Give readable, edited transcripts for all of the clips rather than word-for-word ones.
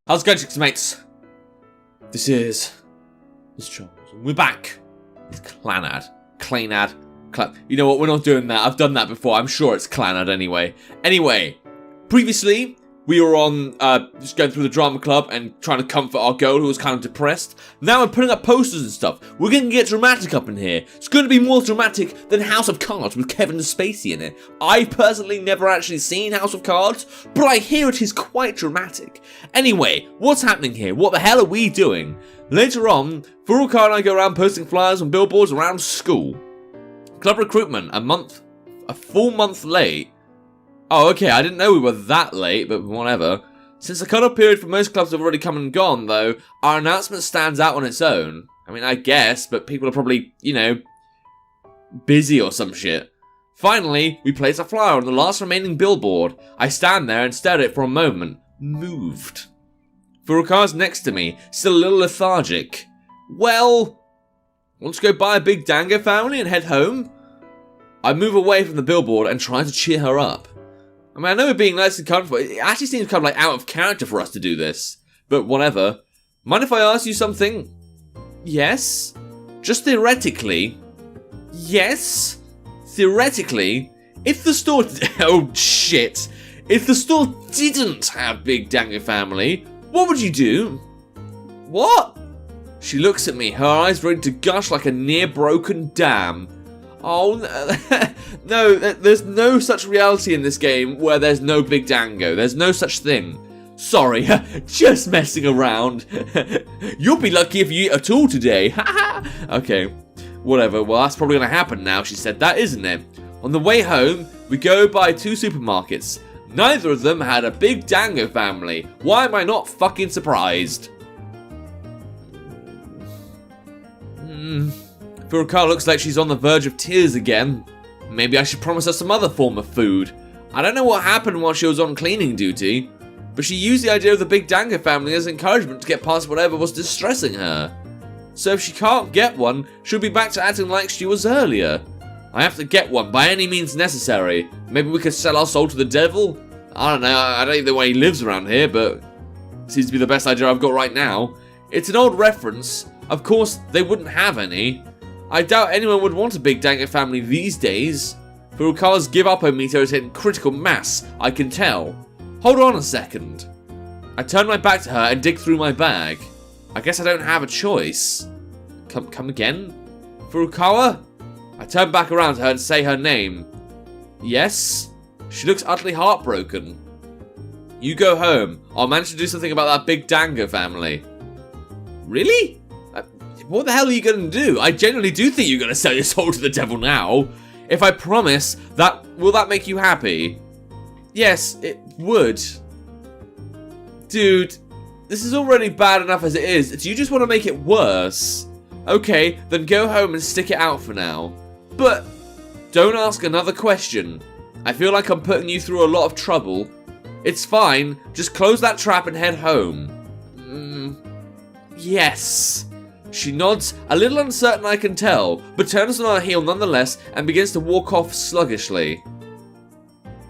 How's it going, chicks and mates? This is Mrjacharles, and we're back with Clannad. You know what, we're not doing that. I've done that before. I'm sure it's Clannad anyway. Anyway, previously, we were on, just going through the drama club and trying to comfort our girl who was kind of depressed. Now we're putting up posters and stuff. We're going to get dramatic up in here. It's going to be more dramatic than House of Cards with Kevin Spacey in it. I've personally never actually seen House of Cards, but I hear it is quite dramatic. Anyway, what's happening here? What the hell are we doing? Later on, Mrjacharles and I go around posting flyers on billboards around school. Club recruitment, a full month late. Oh, okay, I didn't know we were that late, but whatever. Since the cut-off period for most clubs have already come and gone, though, our announcement stands out on its own. I mean, I guess, but people are probably, you know, busy or some shit. Finally, we place a flyer on the last remaining billboard. I stand there and stare at it for a moment, moved. Mrjacharles next to me, still a little lethargic. Well, want to go buy a big dango family and head home? I move away from the billboard and try to cheer her up. I mean, I know we're being nice and comfortable. It actually seems kind of like out of character for us to do this. But whatever. Mind if I ask you something? Yes? Just theoretically. Yes? Theoretically, if the store... oh, shit. If the store didn't have Big Dango Family, what would you do? What? She looks at me, her eyes ready to gush like a near-broken dam. Oh, no, there's no such reality in this game where there's no Big Dango. There's no such thing. Sorry, just messing around. You'll be lucky if you eat at all today. Okay, whatever. Well, that's probably going to happen now she said that, isn't it? On the way home, we go by 2 supermarkets. Neither of them had a Big Dango family. Why am I not fucking surprised? Mrjacharles looks like she's on the verge of tears again. Maybe I should promise her some other form of food. I don't know what happened while she was on cleaning duty, but she used the idea of the Big Dango family as encouragement to get past whatever was distressing her. So if she can't get one, she'll be back to acting like she was earlier. I have to get one by any means necessary. Maybe we could sell our soul to the devil? I don't know, I don't know where he lives around here, but it seems to be the best idea I've got right now. It's an old reference. Of course, they wouldn't have any. I doubt anyone would want a Big Dango family these days. Mrjacharles' give-up meter is hitting critical mass, I can tell. Hold on a second. I turn my back to her and dig through my bag. I guess I don't have a choice. Come again? Mrjacharles? I turn back around to her and say her name. Yes? She looks utterly heartbroken. You go home. I'll manage to do something about that Big Dango family. Really? What the hell are you going to do? I genuinely do think you're going to sell your soul to the devil now. If I promise, will that make you happy? Yes, it would. Dude, this is already bad enough as it is. Do you just want to make it worse? Okay, then go home and stick it out for now. But don't ask another question. I feel like I'm putting you through a lot of trouble. It's fine. Just close that trap and head home. Yes. She nods, a little uncertain I can tell, but turns on her heel nonetheless and begins to walk off sluggishly.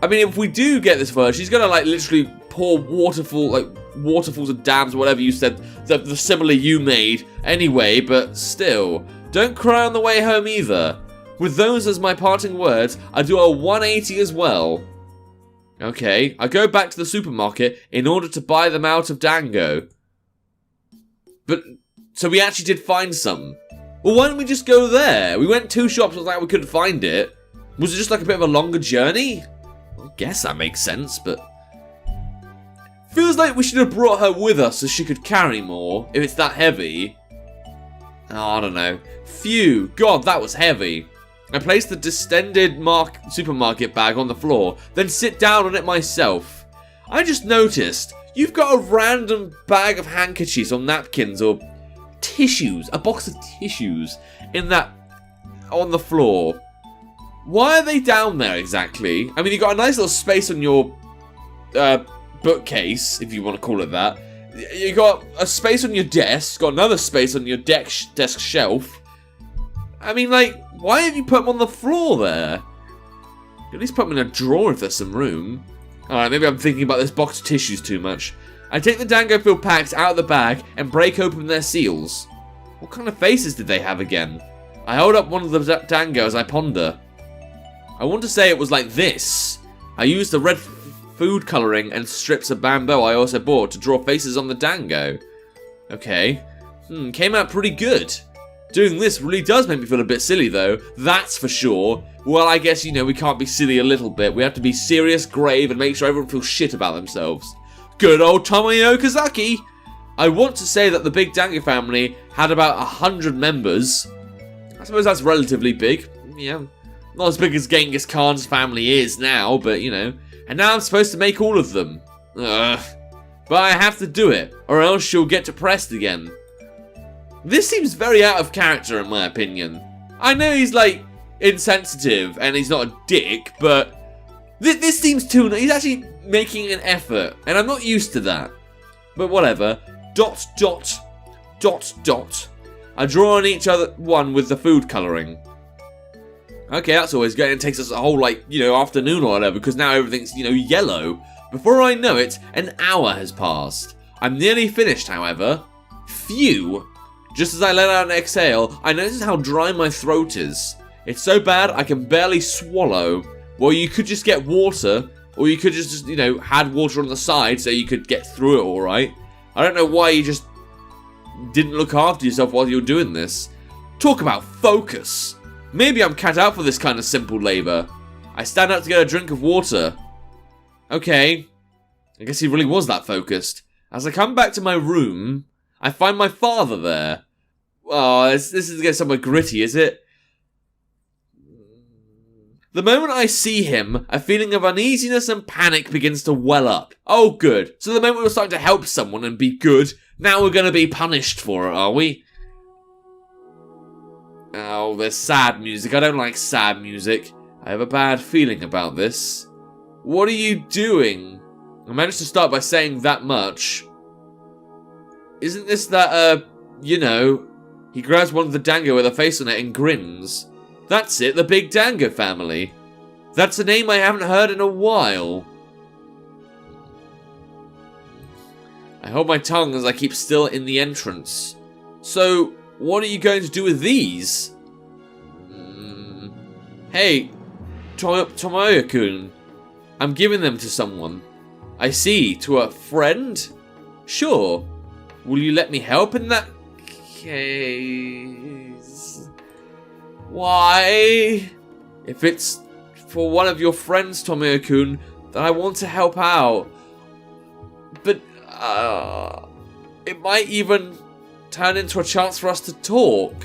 I mean, if we do get this far, she's gonna like literally pour waterfalls and dams, whatever you said, the simile you made anyway, but still. Don't cry on the way home either. With those as my parting words, I do a 180 as well. Okay, I go back to the supermarket in order to buy them out of Dango. But... so we actually did find some. Well, why don't we just go there? We went 2 shops, like we couldn't find it. Was it just like a bit of a longer journey? I guess that makes sense, but... feels like we should have brought her with us so she could carry more, if it's that heavy. Oh, I don't know. Phew, God, that was heavy. I place the distended supermarket bag on the floor, then sit down on it myself. I just noticed, you've got a random bag of handkerchiefs or napkins or... tissues, a box of tissues on the floor. Why are they down there exactly? I mean, you got a nice little space on your bookcase, if you want to call it that. You got a space on your desk, got another space on your desk shelf. I mean, like, why have you put them on the floor there? At least put them in a drawer if there's some room. Alright, maybe I'm thinking about this box of tissues too much. I take the dango-filled packs out of the bag and break open their seals. What kind of faces did they have again? I hold up one of the dango as I ponder. I want to say it was like this. I used the red food colouring and strips of bamboo I also bought to draw faces on the dango. Okay. Came out pretty good. Doing this really does make me feel a bit silly though, that's for sure. Well, I guess, we can't be silly a little bit. We have to be serious, grave, and make sure everyone feels shit about themselves. Good old Tomoe Okazaki! I want to say that the Big Dango family had about 100 members. I suppose that's relatively big. Yeah, not as big as Genghis Khan's family is now, but And now I'm supposed to make all of them. Ugh. But I have to do it, or else she'll get depressed again. This seems very out of character in my opinion. I know he's insensitive and he's not a dick, but this seems too... He's actually making an effort, and I'm not used to that. But whatever. ... I draw on each other one with the food colouring. Okay, that's always good. It takes us a whole, afternoon or whatever, because now everything's, yellow. Before I know it, an hour has passed. I'm nearly finished, however. Phew. Just as I let out an exhale, I notice how dry my throat is. It's so bad I can barely swallow. Well, you could just get water, or you could just had water on the side so you could get through it alright. I don't know why you just didn't look after yourself while you were doing this. Talk about focus. Maybe I'm cut out for this kind of simple labour. I stand up to get a drink of water. Okay. I guess he really was that focused. As I come back to my room, I find my father there. Oh, this is getting somewhere gritty, is it? The moment I see him, a feeling of uneasiness and panic begins to well up. Oh, good. So the moment we were starting to help someone and be good, now we're going to be punished for it, are we? Oh, there's sad music. I don't like sad music. I have a bad feeling about this. What are you doing? I managed to start by saying that much. Isn't this that, he grabs one of the dango with a face on it and grins. That's it, the Big Dango family. That's a name I haven't heard in a while. I hold my tongue as I keep still in the entrance. So, what are you going to do with these? Hey, Tomoe-kun. I'm giving them to someone. I see, to a friend? Sure. Will you let me help in that case? Why? If it's for one of your friends, Tomoe-kun, then I want to help out. But, it might even turn into a chance for us to talk.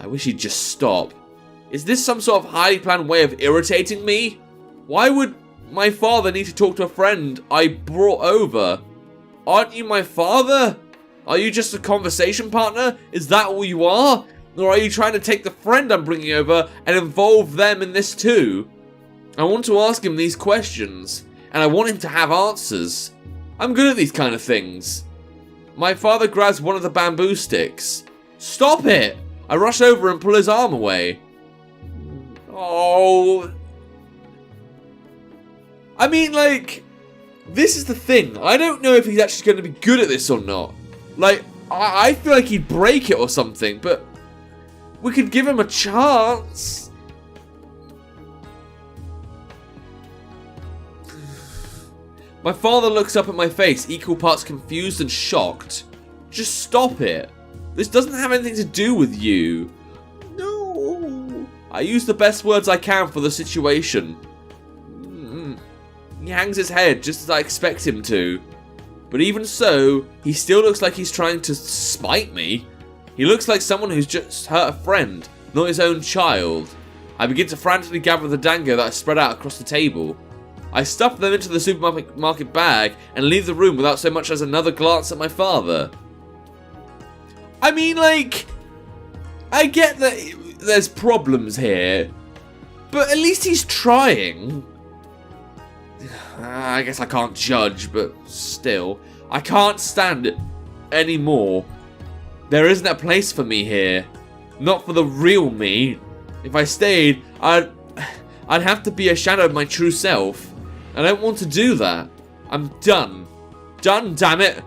I wish he'd just stop. Is this some sort of highly planned way of irritating me? Why would my father need to talk to a friend I brought over? Aren't you my father? Are you just a conversation partner? Is that all you are? Or are you trying to take the friend I'm bringing over and involve them in this too? I want to ask him these questions, and I want him to have answers. I'm good at these kind of things. My father grabs one of the bamboo sticks. Stop it! I rush over and pull his arm away. Oh. I mean, this is the thing. I don't know if he's actually going to be good at this or not. I feel like he'd break it or something, but we could give him a chance. My father looks up at my face, equal parts confused and shocked. Just stop it. This doesn't have anything to do with you. No. I use the best words I can for the situation. He hangs his head just as I expect him to. But even so, he still looks like he's trying to spite me. He looks like someone who's just hurt a friend, not his own child. I begin to frantically gather the dango that I spread out across the table. I stuff them into the supermarket bag and leave the room without so much as another glance at my father. I mean, I get that there's problems here, but at least he's trying. I guess I can't judge, but still. I can't stand it anymore. There isn't a place for me here. Not for the real me. If I stayed, I'd have to be a shadow of my true self. I don't want to do that. I'm done. Done, damn it.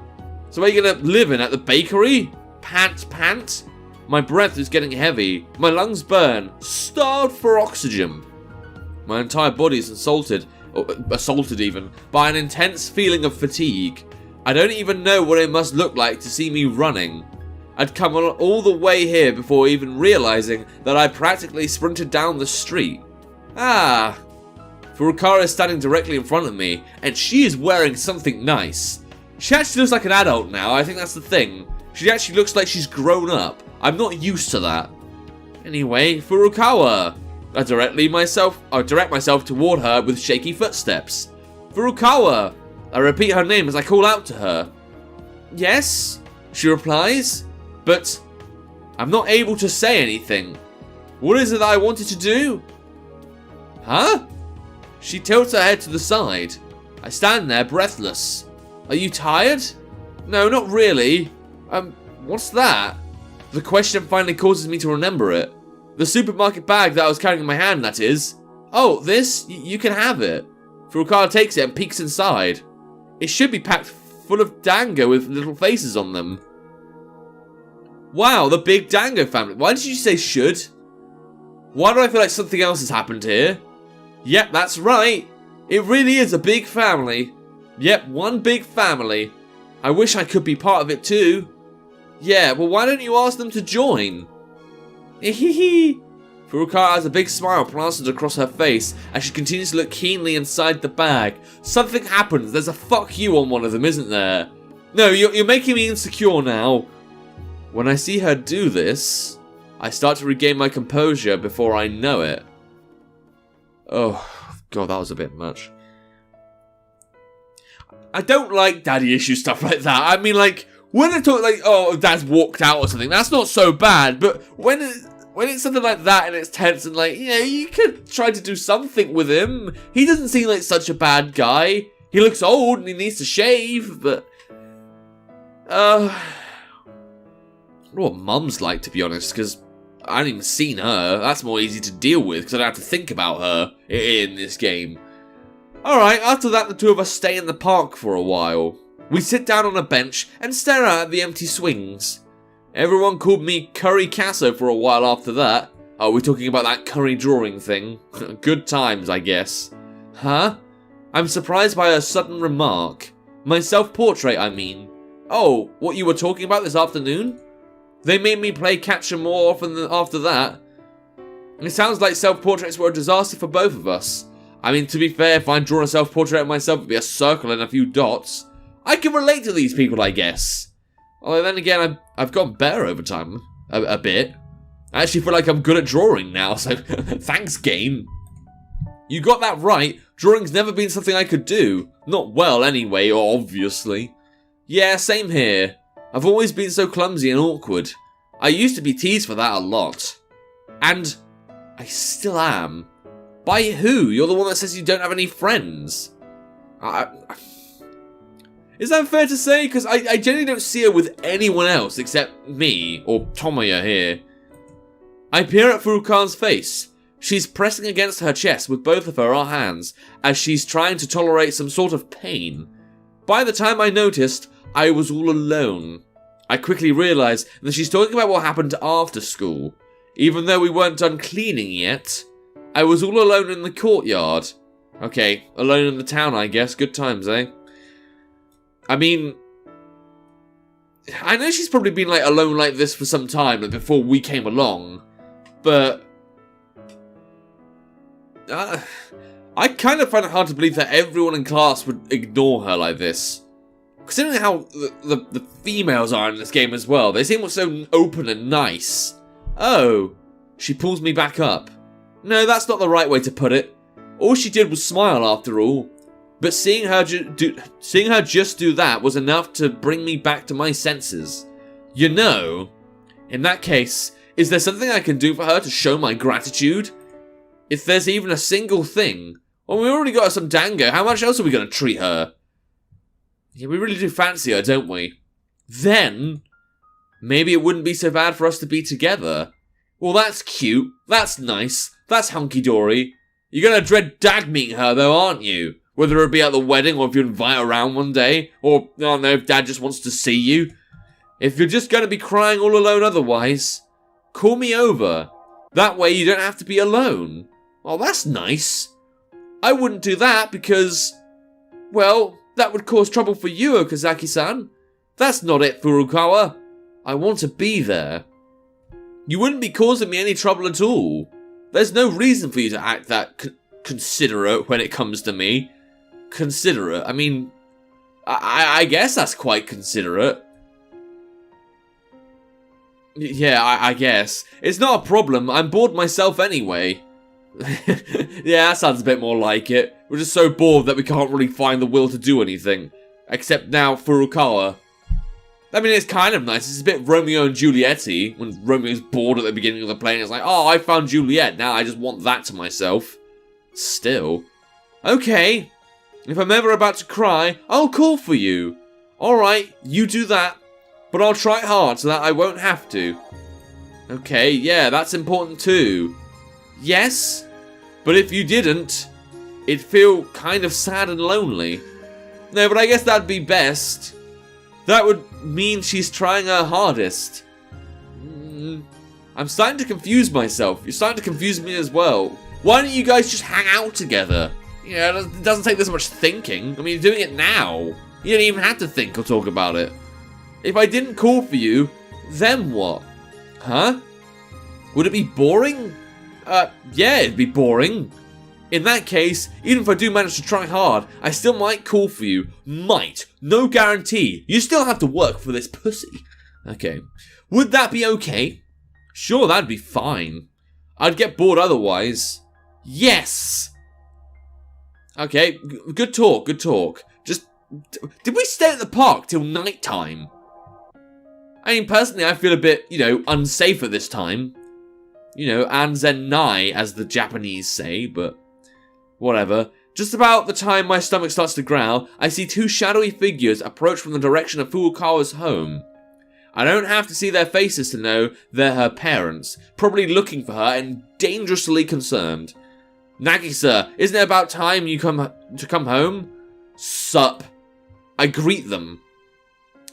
So where are you gonna live in? At the bakery? Pant? My breath is getting heavy. My lungs burn. Starved for oxygen. My entire body is assaulted even, by an intense feeling of fatigue. I don't even know what it must look like to see me running. I'd come all the way here before even realizing that I practically sprinted down the street. Mrjacharles is standing directly in front of me, and she is wearing something nice. She actually looks like an adult now, I think that's the thing. She actually looks like she's grown up. I'm not used to that. Anyway, Mrjacharles. I direct myself toward her with shaky footsteps. Mrjacharles. I repeat her name as I call out to her. Yes, she replies, but I'm not able to say anything. What is it that I wanted to do? Huh? She tilts her head to the side. I stand there breathless. Are you tired? No, not really. What's that? The question finally causes me to remember it. The supermarket bag that I was carrying in my hand, that is. Oh, this? You can have it. Mrjacharles takes it and peeks inside. It should be packed full of dango with little faces on them. Wow, the big dango family. Why did you say should? Why do I feel like something else has happened here? Yep, that's right. It really is a big family. Yep, one big family. I wish I could be part of it too. Yeah, well, why don't you ask them to join? Hehehe. Mrjacharles has a big smile plastered across her face as she continues to look keenly inside the bag. Something happens. There's a fuck you on one of them, isn't there? No, you're making me insecure now. When I see her do this, I start to regain my composure before I know it. Oh, God, that was a bit much. I don't like daddy issue stuff like that. I mean, like, when they talk like, oh, dad's walked out or something, that's not so bad. But when it's something like that and it's tense and like, you know, you could try to do something with him. He doesn't seem like such a bad guy. He looks old and he needs to shave, but... I don't know what Mum's like, to be honest, because I haven't even seen her. That's more easy to deal with, because I don't have to think about her in this game. Alright, after that, the two of us stay in the park for a while. We sit down on a bench and stare out at the empty swings. Everyone called me Curry Casso for a while after that. Oh, we're talking about that curry drawing thing. Good times, I guess. Huh? I'm surprised by her sudden remark. My self-portrait, I mean. Oh, what you were talking about this afternoon? They made me play catcher more often than after that. It sounds like self-portraits were a disaster for both of us. I mean, to be fair, if I draw a self-portrait of myself, it'd be a circle and a few dots. I can relate to these people, I guess. Although then again, I've gotten better over time. A bit. I actually feel like I'm good at drawing now, so thanks, game. You got that right. Drawing's never been something I could do. Not well, anyway, obviously. Yeah, same here. I've always been so clumsy and awkward. I used to be teased for that a lot. And I still am. By who? You're the one that says you don't have any friends. Is that fair to say? Because I generally don't see her with anyone else except me, or Tomoya here. I peer at Mrjacharles' face. She's pressing against her chest with both of her hands, as she's trying to tolerate some sort of pain. By the time I noticed, I was all alone. I quickly realised that she's talking about what happened after school. Even though we weren't done cleaning yet, I was all alone in the courtyard. Okay, alone in the town, I guess. Good times, eh? I mean, I know she's probably been like alone like this for some time, like before we came along, but I kind of find it hard to believe that everyone in class would ignore her like this. Considering how the females are in this game as well, they seem so open and nice. Oh, she pulls me back up. No, that's not the right way to put it. All she did was smile after all. But seeing her just do that was enough to bring me back to my senses. You know, in that case, is there something I can do for her to show my gratitude? If there's even a single thing. Well, we already got her some dango, how much else are we going to treat her? Yeah, we really do fancy her, don't we? Then, maybe it wouldn't be so bad for us to be together. Well, that's cute, that's nice, that's hunky-dory. You're going to dread dag meeting her though, aren't you? Whether it be at the wedding or if you invite around one day. Or, I don't know, if Dad just wants to see you. If you're just going to be crying all alone otherwise, call me over. That way you don't have to be alone. Oh, that's nice. I wouldn't do that because, well, that would cause trouble for you, Okazaki-san. That's not it, Furukawa. I want to be there. You wouldn't be causing me any trouble at all. There's no reason for you to act that considerate when it comes to me. Considerate? I mean, I guess that's quite considerate. Yeah, I guess. It's not a problem. I'm bored myself anyway. Yeah, that sounds a bit more like it. We're just so bored that we can't really find the will to do anything. Except now Furukawa. I mean, it's kind of nice. It's a bit Romeo and Juliet-y. When Romeo's bored at the beginning of the play and it's like, oh, I found Juliet. Now I just want that to myself. Still. Okay. If I'm ever about to cry, I'll call for you. Alright, you do that. But I'll try hard so that I won't have to. Okay, yeah, that's important too. Yes? But if you didn't, it'd feel kind of sad and lonely. No, but I guess that'd be best. That would mean she's trying her hardest. I'm starting to confuse myself. You're starting to confuse me as well. Why don't you guys just hang out together? You know, it doesn't take this much thinking. I mean, you're doing it now. You don't even have to think or talk about it. If I didn't call for you, then what? Huh? Would it be boring? Yeah, it'd be boring. In that case, even if I do manage to try hard, I still might call for you. Might. No guarantee. You still have to work for this pussy. Okay. Would that be okay? Sure, that'd be fine. I'd get bored otherwise. Yes! Okay, good talk, good talk. Just, did we stay at the park till night time? I mean, personally, I feel a bit, unsafe at this time. Anzen nai, as the Japanese say, but whatever. Just about the time my stomach starts to growl, I see two shadowy figures approach from the direction of Furukawa's home. I don't have to see their faces to know they're her parents, probably looking for her and dangerously concerned. Nagisa, isn't it about time you come home? Sup. I greet them.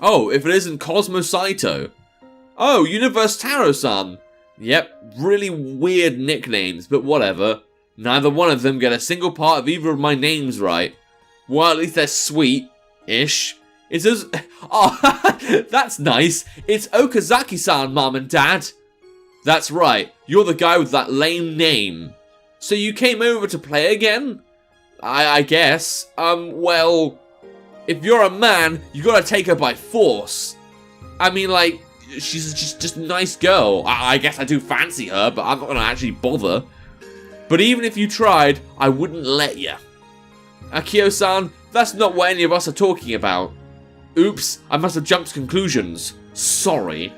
Oh, if it isn't Cosmo Saito. Oh, Universe Taro-san. Yep, really weird nicknames, but whatever. Neither one of them get a single part of either of my names right. Well, at least they're sweet-ish. It says, oh, that's nice. It's Okazaki-san, Mom and Dad. That's right, you're the guy with that lame name. So you came over to play again? I guess. Well, if you're a man, you gotta take her by force. I mean, like, she's just a nice girl. I guess I do fancy her, but I'm not gonna actually bother. But even if you tried, I wouldn't let you. Akio-san, that's not what any of us are talking about. Oops, I must have jumped to conclusions. Sorry.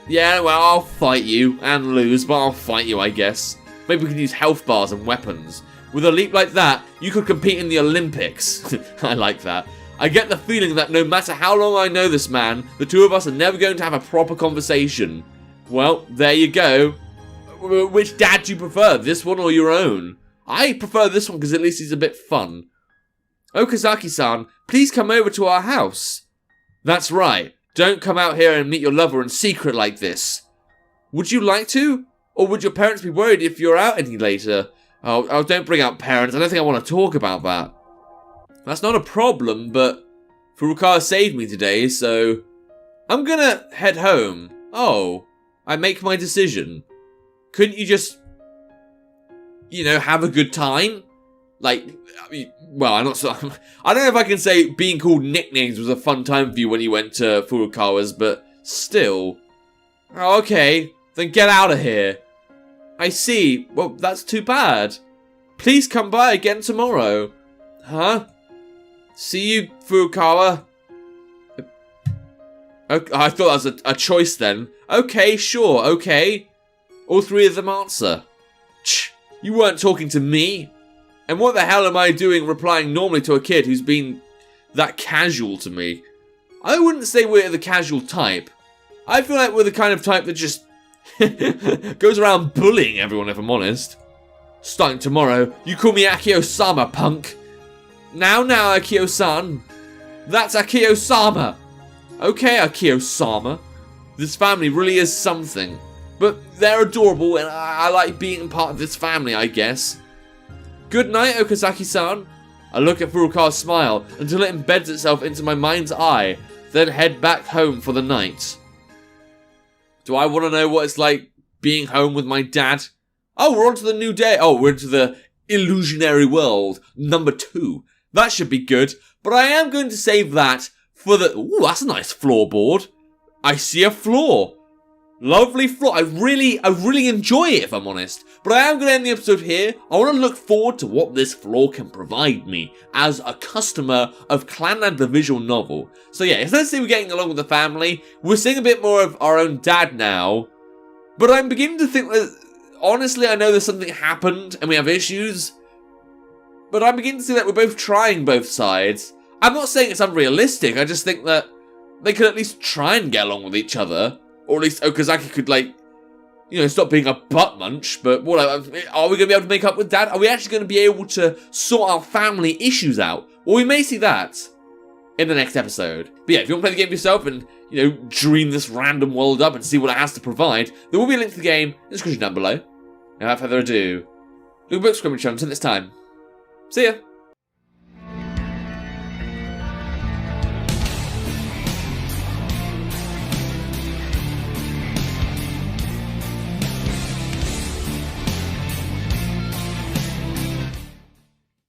Yeah, well, I'll fight you, and lose, but I'll fight you, I guess. Maybe we can use health bars and weapons. With a leap like that, you could compete in the Olympics. I like that. I get the feeling that no matter how long I know this man, the two of us are never going to have a proper conversation. Well, there you go. Which dad do you prefer, this one or your own? I prefer this one because at least he's a bit fun. Okazaki-san, please come over to our house. That's right. Don't come out here and meet your lover in secret like this. Would you like to? Or would your parents be worried if you're out any later? Oh, don't bring out parents. I don't think I want to talk about that. That's not a problem, but Furukawa saved me today, so I'm gonna head home. Oh, I make my decision. Couldn't you just, have a good time? Like, well, I'm not so. I don't know if I can say being called nicknames was a fun time for you when you went to Furukawa's, but still. Oh, okay, then get out of here. I see. Well, that's too bad. Please come by again tomorrow. Huh? See you, Furukawa. Okay, I thought that was a choice then. Okay, sure, okay. All three of them answer. You weren't talking to me. And what the hell am I doing replying normally to a kid who's been that casual to me? I wouldn't say we're the casual type. I feel like we're the kind of type that just goes around bullying everyone, if I'm honest. Starting tomorrow, you call me Akio-sama, punk. Now, Akio-san. That's Akio-sama. Okay, Akio-sama. This family really is something. But they're adorable, and I like being part of this family, I guess. Good night, Okazaki-san. I look at Furukawa's smile until it embeds itself into my mind's eye, then head back home for the night. Do I want to know what it's like being home with my dad? Oh, we're on to the new day. Oh, we're into the illusionary world, number 2. That should be good, but I am going to save that for the... Ooh, that's a nice floorboard. I see a floor. Lovely floor. I really enjoy it, if I'm honest. But I am going to end the episode here. I want to look forward to what this floor can provide me as a customer of Clannad the visual novel. So yeah, it's nice to see we're getting along with the family. We're seeing a bit more of our own dad now. But I'm beginning to think that, honestly, I know there's something happened and we have issues. But I'm beginning to see that we're both trying both sides. I'm not saying it's unrealistic. I just think that they could at least try and get along with each other. Or at least Okazaki could, like, you know, stop being a butt munch. But what, are we going to be able to make up with Dad? Are we actually going to be able to sort our family issues out? Well, we may see that in the next episode. But yeah, if you want to play the game yourself and, you know, dream this random world up and see what it has to provide, there will be a link to the game in the description down below. Now, without further ado, look at the book, subscribe to the channel. Until next time, see ya!